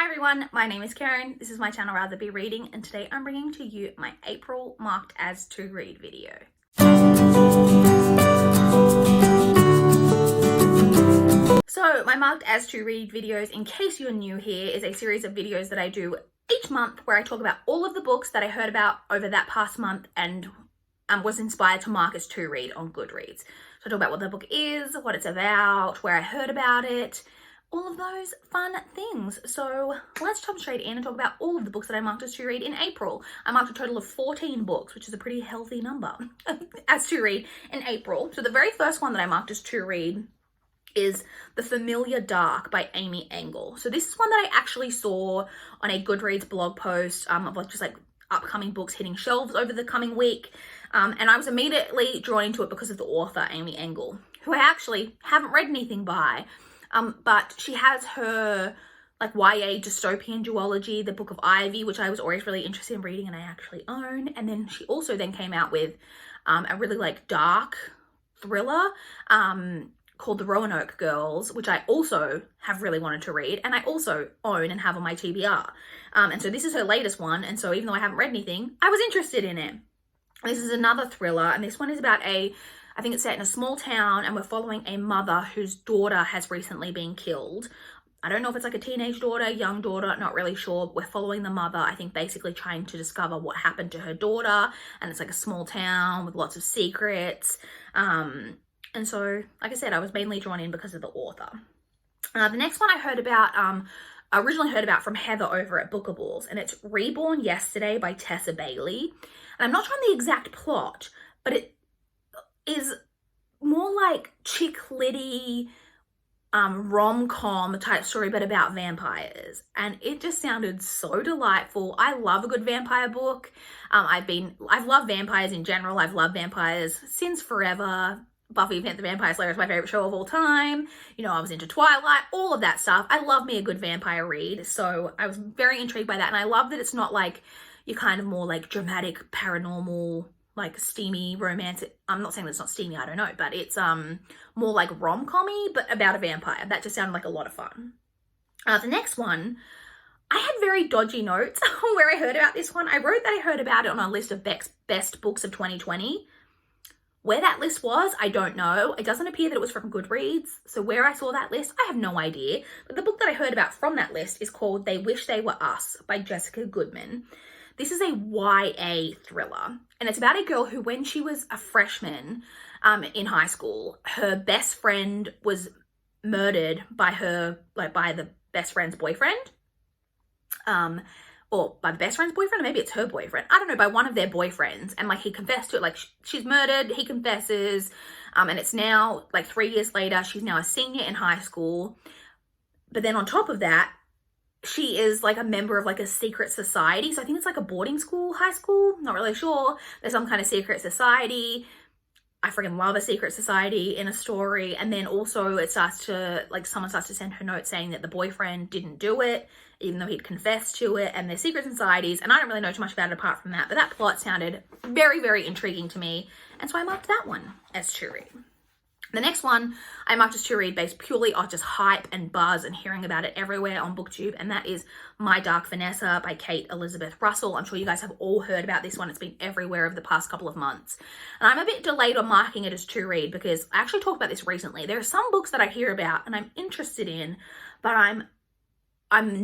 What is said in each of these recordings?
Hi everyone, my name is Karen, this is my channel Rather Be Reading, and today I'm bringing to you my April marked as to read video. So my marked as to read videos, in case you're new here, is a series of videos that I do each month where I talk about all of the books that I heard about over that past month and was inspired to mark as to read on Goodreads. So I talk about what the book is, what it's about, where I heard about it, all of those fun things. So let's jump straight in and talk about all of the books that I marked as to read in April. I marked a total of 14 books, which is a pretty healthy number as to read in April. So the very first one that I marked as to read is The Familiar Dark by Amy Engel. So this is one that I actually saw on a Goodreads blog post of just like upcoming books hitting shelves over the coming week. And I was immediately drawn into it because of the author, Amy Engel, who I actually haven't read anything by. But she has her like YA dystopian duology, The Book of Ivy, which I was always really interested in reading and I actually own. And then she also then came out with a really like dark thriller called The Roanoke Girls, which I also have really wanted to read and I also own and have on my TBR. And so this is her latest one. And so even though I haven't read anything, I was interested in it. This is another thriller, and this one is about I think it's set in a small town, and we're following a mother whose daughter has recently been killed. I don't know if it's like a teenage daughter, young daughter, not really sure. We're following the mother, I think basically trying to discover what happened to her daughter, and it's like a small town with lots of secrets. And so, like I said, I was mainly drawn in because of the author. The next one I originally heard about from Heather over at Bookables, and it's Reborn Yesterday by Tessa Bailey. And I'm not sure on the exact plot, but it is more like chick litty rom-com type story, but about vampires, and it just sounded so delightful. I love a good vampire book. I've loved vampires in general. I've loved vampires since forever. Buffy the Vampire Slayer is my favorite show of all time. You know, I was into Twilight, all of that stuff. I love me a good vampire read, so I was very intrigued by that, and I love that it's not like your kind of more like dramatic paranormal, like steamy romance. I'm not saying that it's not steamy, I don't know, but it's more like rom-com-y, but about a vampire. That just sounded like a lot of fun. The next one, I had very dodgy notes where I heard about this one. I wrote that I heard about it on a list of best books of 2020. Where that list was, I don't know. It doesn't appear that it was from Goodreads, so where I saw that list, I have no idea. But the book that I heard about from that list is called They Wish They Were Us by Jessica Goodman. This is a YA thriller, and it's about a girl who, when she was a freshman in high school, her best friend was murdered by the best friend's boyfriend, or by the best friend's boyfriend, or maybe it's her boyfriend. I don't know, by one of their boyfriends, and like he confessed to it, like she's murdered, he confesses, and it's now like 3 years later, she's now a senior in high school, but then on top of that, she is like a member of like a secret society. So I think it's like a boarding school, high school, not really sure. There's some kind of secret society. I freaking love a secret society in a story. And then also it starts to, like, someone starts to send her notes saying that the boyfriend didn't do it, even though he'd confessed to it, and they're secret societies. And I don't really know too much about it apart from that, but that plot sounded very, very intriguing to me. And so I marked that one as to read. The next one I marked as to read based purely on just hype and buzz and hearing about it everywhere on BookTube, and that is My Dark Vanessa by Kate Elizabeth Russell. I'm sure you guys have all heard about this one. It's been everywhere over the past couple of months. And I'm a bit delayed on marking it as to read because I actually talked about this recently. There are some books that I hear about and I'm interested in, but I'm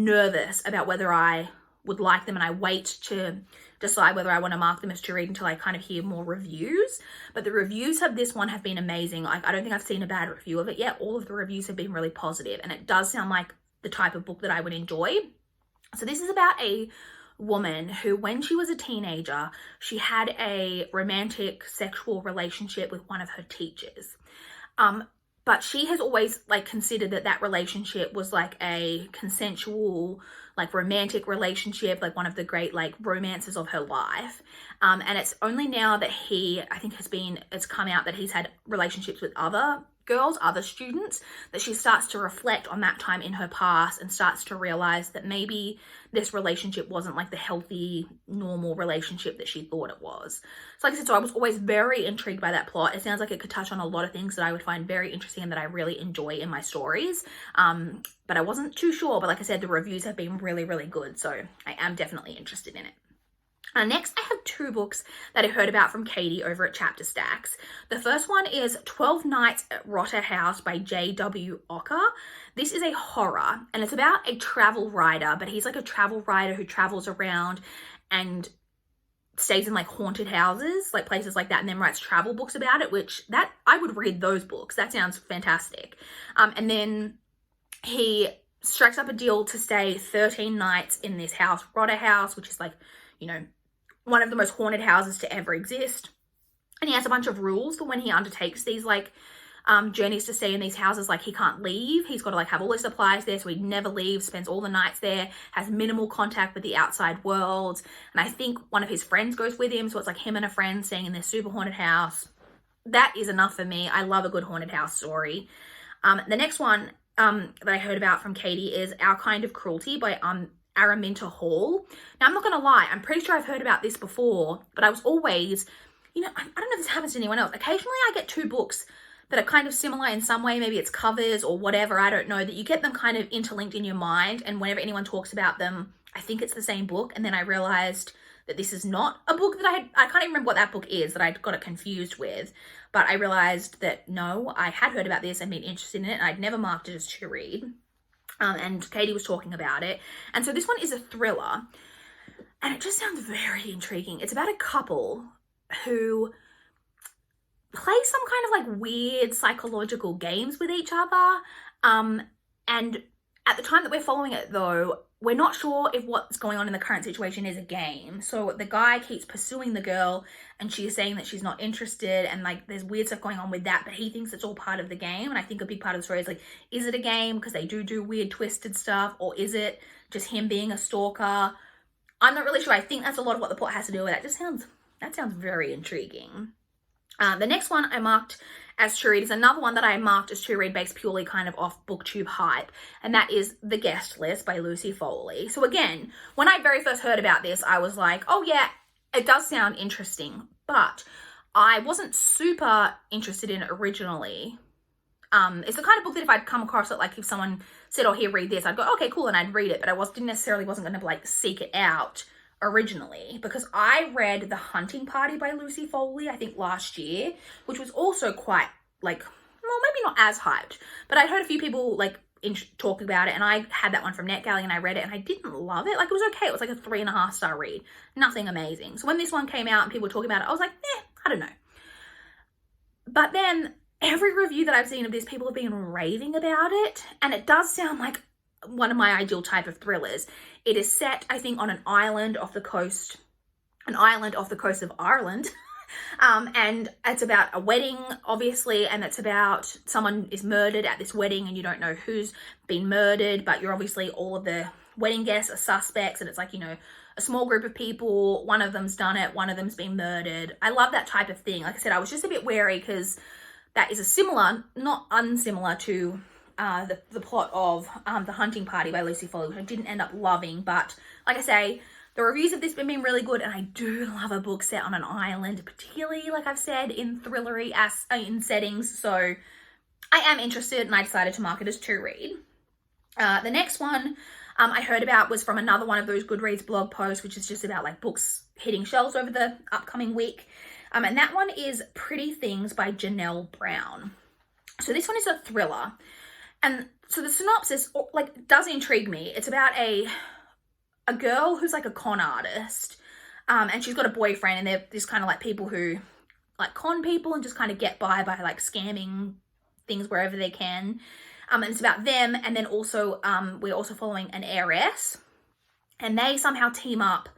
nervous about whether I would like them, and I wait to decide whether I want to mark them as to read until I kind of hear more reviews. But the reviews of this one have been amazing. Like, I don't think I've seen a bad review of it yet. All of the reviews have been really positive, and it does sound like the type of book that I would enjoy. So this is about a woman who, when she was a teenager, she had a romantic sexual relationship with one of her teachers. But she has always like considered that relationship was like a consensual, like romantic relationship, like one of the great like romances of her life. And it's only now that it's come out that he's had relationships with other girls, other students, that she starts to reflect on that time in her past and starts to realize that maybe this relationship wasn't like the healthy, normal relationship that she thought it was. So like I said, so I was always very intrigued by that plot. It sounds like it could touch on a lot of things that I would find very interesting and that I really enjoy in my stories. But I wasn't too sure. But like I said, the reviews have been really, really good. So I am definitely interested in it. Next, I have 2 books that I heard about from Katie over at Chapter Stacks. The first one is 12 Nights at Rotter House by J.W. Ocker. This is a horror, and it's about a travel writer, but he's like a travel writer who travels around and stays in like haunted houses, like places like that, and then writes travel books about it, which that I would read those books. That sounds fantastic. And then he strikes up a deal to stay 13 nights in this house, Rotter House, which is like, you know, one of the most haunted houses to ever exist. And he has a bunch of rules for when he undertakes these like journeys to stay in these houses. Like he can't leave. He's got to like have all his supplies there, so he never leaves, spends all the nights there, has minimal contact with the outside world. And I think one of his friends goes with him, so it's like him and a friend staying in this super haunted house. That is enough for me. I love a good haunted house story. The next one that I heard about from Katie is Our Kind of Cruelty by Araminta Hall. Now, I'm not going to lie, I'm pretty sure I've heard about this before, but I was always, you know, I don't know if this happens to anyone else. Occasionally I get 2 books that are kind of similar in some way. Maybe it's covers or whatever, I don't know, that you get them kind of interlinked in your mind, and whenever anyone talks about them, I think it's the same book, and then I realized that this is not a book that I can't even remember what that book is, that I got it confused with, but I realized that no, I had heard about this and been interested in it, and I'd never marked it as to read. And Katie was talking about it. And so this one is a thriller, and it just sounds very intriguing. It's about a couple who play some kind of like weird psychological games with each other. And at the time that we're following it though, we're not sure if what's going on in the current situation is a game. So the guy keeps pursuing the girl, and she's saying that she's not interested, and like there's weird stuff going on with that, but he thinks it's all part of the game. And I think a big part of the story is like, is it a game because they do weird twisted stuff, or is it just him being a stalker? I'm not really sure. I think that's a lot of what the plot has to do with that. That sounds very intriguing. The next one I marked as to read is another one that I marked as to read based purely kind of off BookTube hype, and that is The Guest List by Lucy Foley. So again, when I very first heard about this, I was like, oh yeah, it does sound interesting, but I wasn't super interested in it originally. It's the kind of book that if I'd come across it, like if someone said, oh, here, read this, I'd go, okay, cool, and I'd read it, but I wasn't going to like seek it out originally, because I read The Hunting Party by Lucy Foley, I think last year, which was also quite like, well, maybe not as hyped, but I'd heard a few people like talk about it, and I had that one from NetGalley and I read it and I didn't love it. Like it was okay. It was like a 3.5 star read, nothing amazing. So when this one came out and people were talking about it, I was like, I don't know. But then every review that I've seen of this, people have been raving about it, and it does sound like one of my ideal type of thrillers. It is set, I think, on an island off the coast of Ireland. And it's about a wedding, obviously, and it's about someone is murdered at this wedding, and you don't know who's been murdered, but you're obviously, all of the wedding guests are suspects, and it's like, you know, a small group of people, one of them's done it, one of them's been murdered. I love that type of thing. Like I said, I was just a bit wary because that is a similar, not unsimilar to the plot of The Hunting Party by Lucy Foley, which I didn't end up loving, but like I say, the reviews of this have been really good, and I do love a book set on an island, particularly, like I've said, in thrillery in settings, so I am interested, and I decided to mark it as to read. The next one I heard about was from another one of those Goodreads blog posts, which is just about like books hitting shelves over the upcoming week, and that one is Pretty Things by Janelle Brown. So this one is a thriller. And so the synopsis, like, does intrigue me. It's about a girl who's like a con artist, and she's got a boyfriend, and they're just kind of like people who like con people and just kind of get by like scamming things wherever they can. And it's about them, and then also we're also following an heiress, and they somehow team up,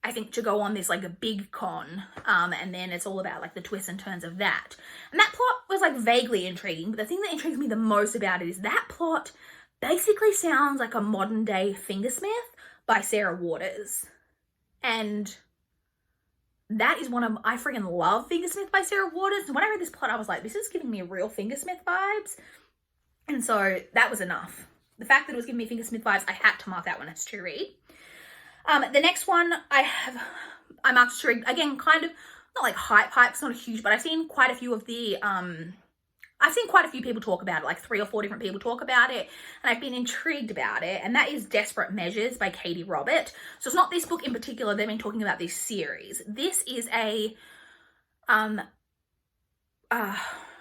I think, to go on this like a big con, and then it's all about like the twists and turns of that. And that plot was like vaguely intriguing, but the thing that intrigues me the most about it is that plot basically sounds like a modern day Fingersmith by Sarah Waters. And that is one of, I freaking love Fingersmith by Sarah Waters. And when I read this plot, I was like, this is giving me real Fingersmith vibes. And so that was enough. The fact that it was giving me Fingersmith vibes, I had to mark that one as to read. The next one I marked as to read, again, kind of, not like hype, it's not huge, but I've seen quite a few of the, I've seen quite a few people talk about it, like 3 or 4 different people talk about it, and I've been intrigued about it, and that is Desperate Measures by Katie Robert. So it's not this book in particular, they've been talking about this series. This is a,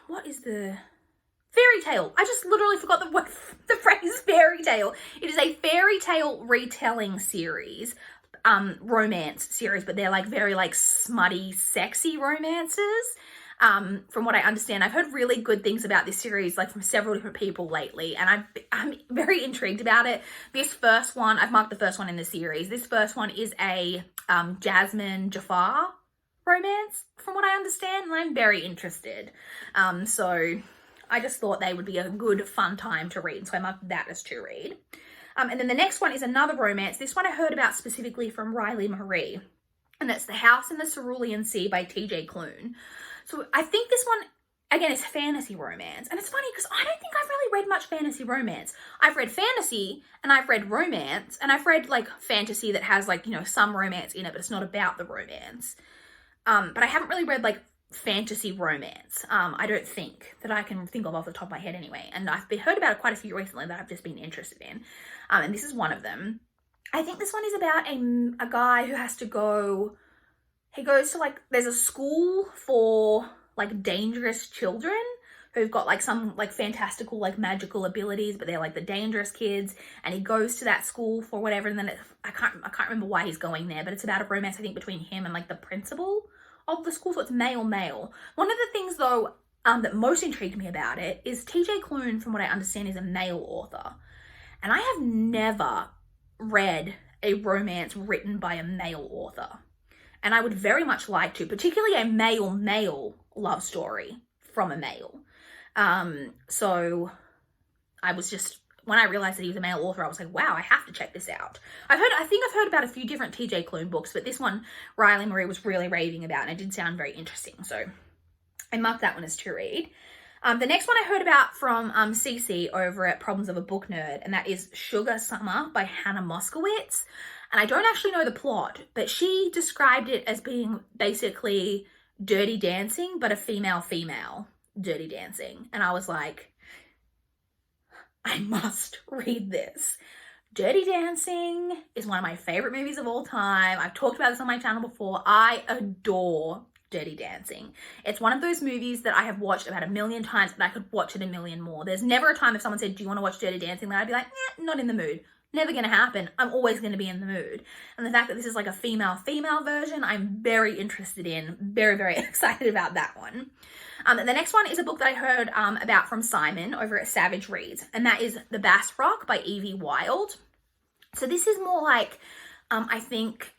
what is the fairy tale? I just literally forgot the phrase fairy tale. It is a fairy tale retelling series, romance series, but they're like very like smutty, sexy romances. From what I understand, I've heard really good things about this series, like from several different people lately, and I'm very intrigued about it. This first one, I've marked the first one in the series. This first one is a Jasmine Jafar romance, from what I understand, and I'm very interested. So I just thought they would be a good, fun time to read, so I marked that as to read. And then the next one is another romance. This one I heard about specifically from Riley Marie, and that's The House in the Cerulean Sea by TJ Klune. So I think this one, again, is fantasy romance. And it's funny because I don't think I've really read much fantasy romance. I've read fantasy and I've read romance, and I've read like fantasy that has like, you know, some romance in it, but it's not about the romance. But I haven't really read like fantasy romance. I don't think that I can think of off the top of my head anyway. And I've heard about quite a few recently that I've just been interested in. And this is one of them. I think this one is about a guy who has to go, he goes to like, there's a school for like dangerous children who've got like some like fantastical like magical abilities, but they're like the dangerous kids, and he goes to that school for whatever, and then I can't remember why he's going there, but it's about a romance I think between him and like the principal of the school, so it's male. One of the things though that most intrigued me about it is TJ Klune, from what I understand, is a male author, and I have never read a romance written by a male author. And I would very much like to, particularly a male love story from a male. So I was just, when I realized that he was a male author, I was like, wow, I have to check this out. I think I've heard about a few different TJ Klune books, but this one Riley Marie was really raving about, and it did sound very interesting. So I marked that one as to read. The next one I heard about from Cece over at Problems of a Book Nerd, and that is Sugar Summer by Hannah Moskowitz. And I don't actually know the plot, but she described it as being basically Dirty Dancing, but a female Dirty Dancing. And I was like, I must read this. Dirty Dancing is one of my favorite movies of all time. I've talked about this on my channel before. I adore Dirty Dancing. It's one of those movies that I have watched about 1,000,000 times, and I could watch it 1,000,000 more. There's never a time if someone said, do you want to watch Dirty Dancing? Then I'd be like, not in the mood. Never going to happen. I'm always going to be in the mood. And the fact that this is like a female version, I'm very interested in. Very, very excited about that one. The next one is a book that I heard about from Simon over at Savage Reads, and that is The Bass Rock by Evie Wild. So this is more like, I think,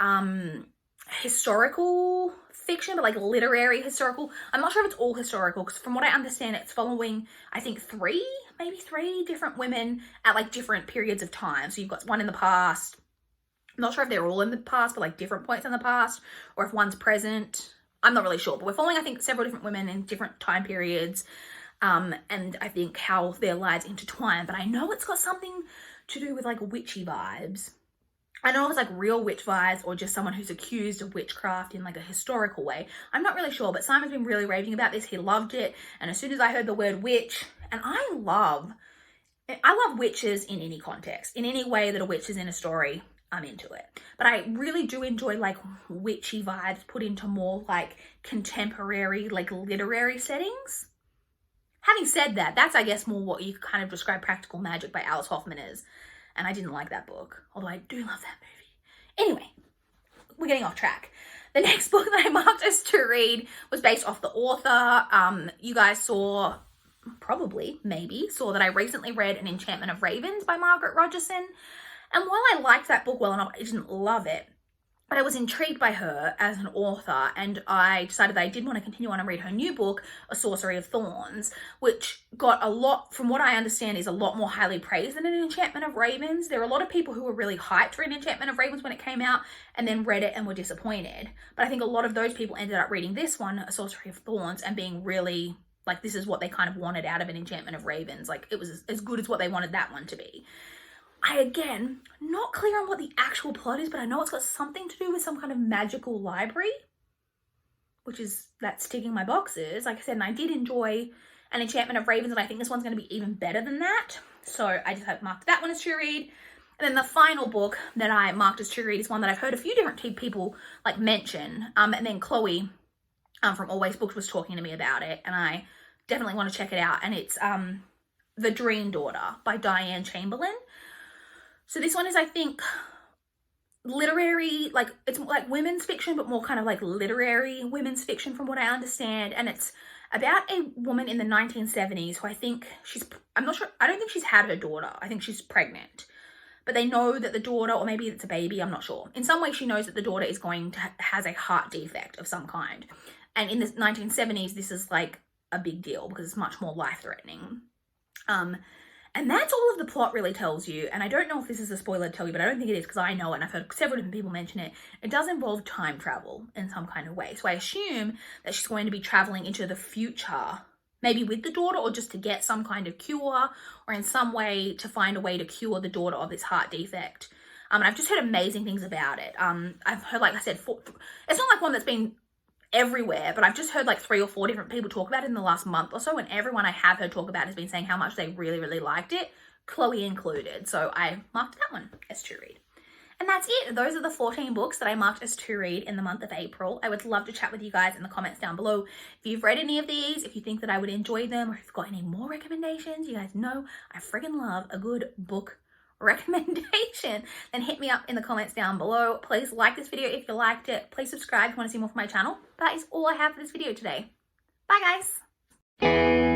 historical fiction, but like literary historical. I'm not sure if it's all historical, because from what I understand, it's following, I think, maybe three different women at like different periods of time. So you've got one in the past. I'm not sure if they're all in the past, but like different points in the past, or if one's present. I'm not really sure, but we're following, I think, several different women in different time periods. And I think how their lives intertwine, but I know it's got something to do with like witchy vibes. I don't know if it's like real witch vibes or just someone who's accused of witchcraft in like a historical way. I'm not really sure, but Simon's been really raving about this. He loved it. And as soon as I heard the word witch, and I love witches in any context, in any way that a witch is in a story, I'm into it. But I really do enjoy like witchy vibes put into more like contemporary, like literary settings. Having said that, that's I guess more what you could kind of describe Practical Magic by Alice Hoffman as. And I didn't like that book, although I do love that movie. Anyway, we're getting off track. The next book that I marked as to read was based off the author. You guys saw, maybe saw that I recently read An Enchantment of Ravens by Margaret Rogerson. And while I liked that book well enough, I didn't love it. But I was intrigued by her as an author, and I decided that I did want to continue on and read her new book, A Sorcery of Thorns, which got a lot, from what I understand, is a lot more highly praised than An Enchantment of Ravens. There are a lot of people who were really hyped for An Enchantment of Ravens when it came out and then read it and were disappointed. But I think a lot of those people ended up reading this one, A Sorcery of Thorns, and being really, like, this is what they kind of wanted out of An Enchantment of Ravens. Like, it was as good as what they wanted that one to be. Again, not clear on what the actual plot is, but I know it's got something to do with some kind of magical library, which is, that's ticking my boxes. Like I said, and I did enjoy An Enchantment of Ravens, and I think this one's going to be even better than that. So I just have marked that one as to read. And then the final book that I marked as to read is one that I've heard a few different people like mention. And then Chloe from Always Books was talking to me about it, and I definitely want to check it out. And it's The Dream Daughter by Diane Chamberlain. So this one is, I think, literary, like, it's like women's fiction, but more kind of like literary women's fiction from what I understand. And it's about a woman in the 1970s who I think I'm not sure, I don't think she's had her daughter. I think she's pregnant. But they know that the daughter, or maybe it's a baby, I'm not sure. In some way, she knows that the daughter is going to has a heart defect of some kind. And in the 1970s, this is like a big deal because it's much more life-threatening. And that's all of the plot really tells you. And I don't know if this is a spoiler to tell you, but I don't think it is because I know it and I've heard several different people mention it. It does involve time travel in some kind of way. So I assume that she's going to be traveling into the future, maybe with the daughter or just to get some kind of cure or in some way to find a way to cure the daughter of this heart defect. And I've just heard amazing things about it. I've heard, like I said, it's not like one that's been everywhere, but I've just heard like 3 or 4 different people talk about it in the last month or so, and everyone I have heard talk about has been saying how much they really, really liked it, Chloe included. So I marked that one as to read. And that's it. Those are the 14 books that I marked as to read in the month of April. I would love to chat with you guys in the comments down below. If you've read any of these, if you think that I would enjoy them, or if you've got any more recommendations, you guys know I friggin' love a good book recommendation, then hit me up in the comments down below. Please like this video if you liked it. Please subscribe if you want to see more from my channel. That is all I have for this video today. Bye guys.